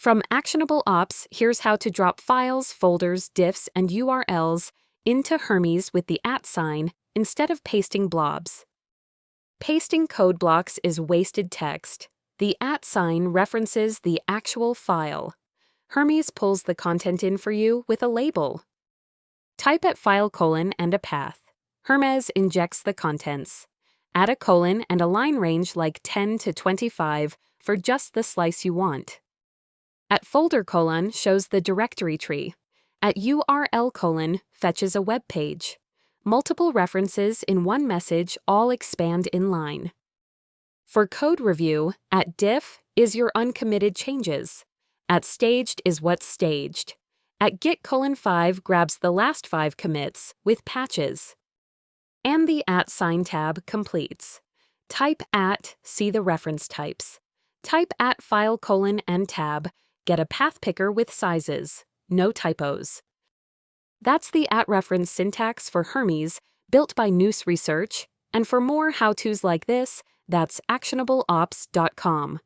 From ActionableOps, here's how to drop files, folders, diffs, and URLs into Hermes with the @ instead of pasting blobs. Pasting code blocks is wasted text. The @ references the actual file. Hermes pulls the content in for you with a label. Type at file : and a path. Hermes injects the contents. Add a colon and a line range like 10 to 25 for just the slice you want. At folder : shows the directory tree. At URL : fetches a web page. Multiple references in one message all expand in line. For code review, at diff is your uncommitted changes. At staged is what's staged. At git : 5 grabs the last 5 commits with patches. And the @ tab completes. Type @ see the reference types. Type @ file : and tab. Get a path picker with sizes. No typos. That's the @ reference syntax for Hermes, built by Nous Research, and for more how-tos like this, that's actionableops.com.